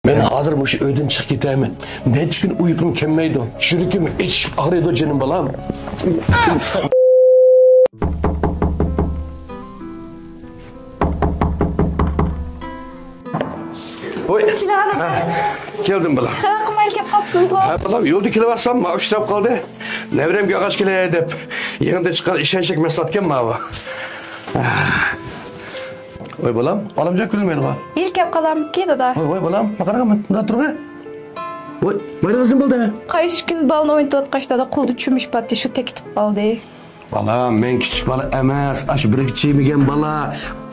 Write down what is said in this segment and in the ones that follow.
Ben hazır muş öyden çık giderim. Ne gün uykum kelmeydi. Yürükim hiç ağrıyordu canım balam. Oy. Geldim balam. Qanaqa mayl kelib qolibsiz bu? Ha balam yo'lda kelaversam ma ushlab qoldi. Nevramga og'ach kelay deb yig'inda chiqqan ishonchak maslahatgan ma bu. Oy balam, olamjon kulmaydi va. Yil kelib qolamki dada. Oy balam, qaraqaman, bunda turma. Oy, mayli qizim bo'ldi. Qaysi kun balni o'ynatayotgan dada quldi cho'mish patdi shu tekitib qoldi. Balam, men kichik bola emas, ash birinchi chemigan bola.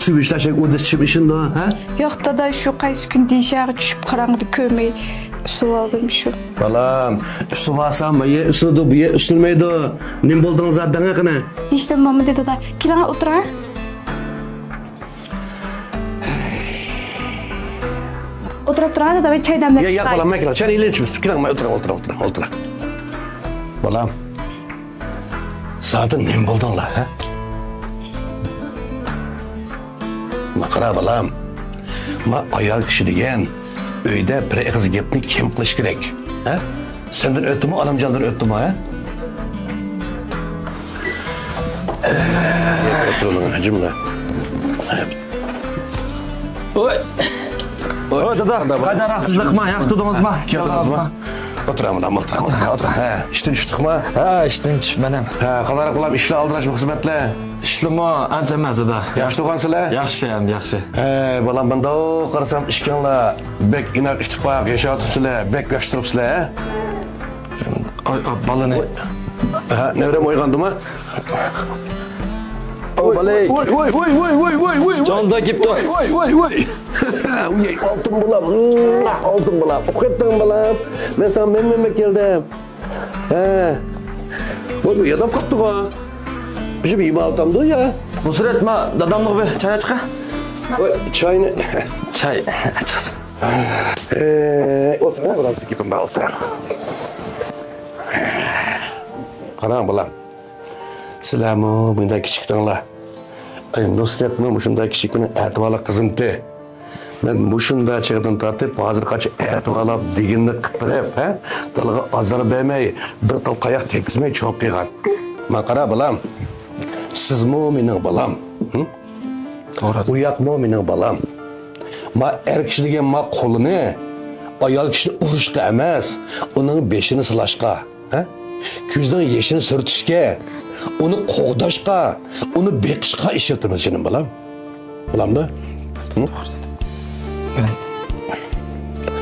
Chubishlashak o'da chimishindo, ha? Yo'q dada, shu qaysi kun deyshag'i tushib qarang'ida ko'rmay usul oldim shu. Balam, usul olsam, ye usuldi, bu ye usulmaydi. Nim bo'ldingiz adanga qana? Eshitmadim dedi dada. Keling o'tiring. O'tirib turadi dada, men choy damlab. Ya balam, men keling, chani ilinchmiz. Keling, men o'tiring. Balam. Saatın nim bo'ldinglar, ha? Maqara balam. Ma ayol kishi degan uyda bir qiz gapni kim qilish kerak? Ha? Sendan o'tdimi, olamjondan o'tdimi, ha? O'tiring, hajimla. Oy. Oy dada, qaydan rahatsizlik qilma, yaxshi turdingizmi? Keldingizmi? O'tiraman, o'tir. Ha, ishdan chiqdingmi? Ha, ishdan chiqman ham. Ha, qanday qilam ishlar aldirashmi xizmatlar? Ishlamo ancha emas dada. Yaxshi turgansizlar? Yaxshi ham, yaxshi. Hey, balam bunda qarasam ishkanlar, bek inoq ittifoq yashayotibsizlar, bek yosh turibsizlar, ha? Oy, balani. Ha, nevram uyg'ondimi? Balay. Voy. Jonda kelibdi. Voy. Uy, oltin bulam. Oltin bulam. O'qitdim bulam. Men sen men keldim. Ha. Bu yadab qopdi-ku. Bizi bir yemaltamdı ya. Nusret, ma dadamni bir choy chiqa. Oy, choyni. Choy achasiz. O'tir, bulam siz kepim o'tir. Qarang bulam. Sizlarmi bunday kichikdinglar? Ay, Nusretmi shunday kichikni e'tiborli qizimdi. Men shunday chig'dan tortib, hozirgacha e'tiborlab deginni qipirib, ha? Dalga azar bermay, bir tal qayoq tekizmay cho'p qilgan. Men qara bulam. Sizmi mening balam? To'g'ri. Bu yoqmi mening balam? Ma er kishi degan ma qo'lini ayol kishini urishga emas, uning beshini silashga, ha? Ko'zdan yeshini surtishga, uni qo'g'dashga, uni beqishga ishlatamiz jinim balam. Bulamda?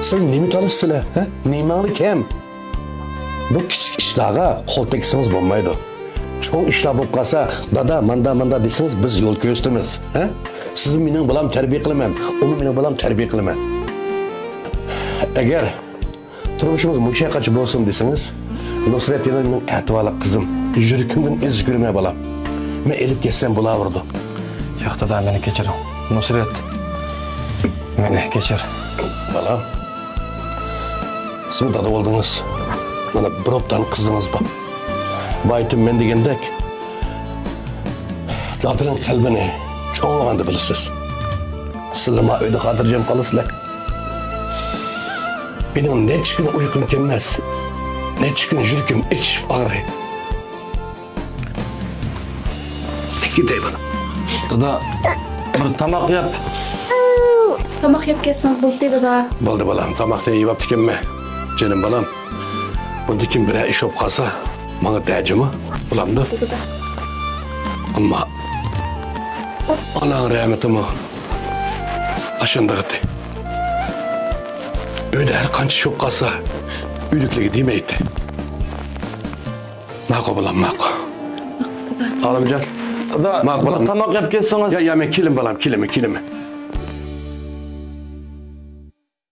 Sen nima tanishsizlar, ha? Nimani kim? Bu kichik ishlarga qo'l teksangiz bo'lmaydi. Çoğun işler bo'lib qolsa, dada, manda desangiz biz yo'l ko'rsatamiz, ha? Sizni mening balam tarbiya qilaman, uni mening balam tarbiya qilaman. Agar turmushimiz mushaqachi bo'lsin desangiz, Nusret yana mening e'tiborli qizim. Yuragimdan ezib ko'rmay balam. Men elib ketsam bo'laverdi. Yo'q dada, meni kechiring. Nusret. Meni kechir. Balam. Siz dada bo'ldingiz. Mana bir haftaning qizingiz bor. Bu aytım men degandek, dadaning qalbini cho'ng'anda bilasiz. Sizlar ma uyda xotirjam qolasizlar. Benim necha kun uyqum kelmas. Necha kun yuragim ichib og'riydi. Ketay bana. Dada, bir tomoq yap. Tomoq yeb kelsangiz bo'ldi dada. Bo'ldi balam, tomoqni yeb olibdikanman. Jinim balam. Bunda kim bir ish bo'lib qolsa, bana dajimi bulamdi. Ammo Allah'ın rahmetimi aşındağıdı. Öyle her kançı çok kalsa üdüklüğü demeydi. Mako bulam, mako. Alamcan. Dada, Mako bulam. tomoq yap kelsangiz. Ya men kilim balam, kilimi.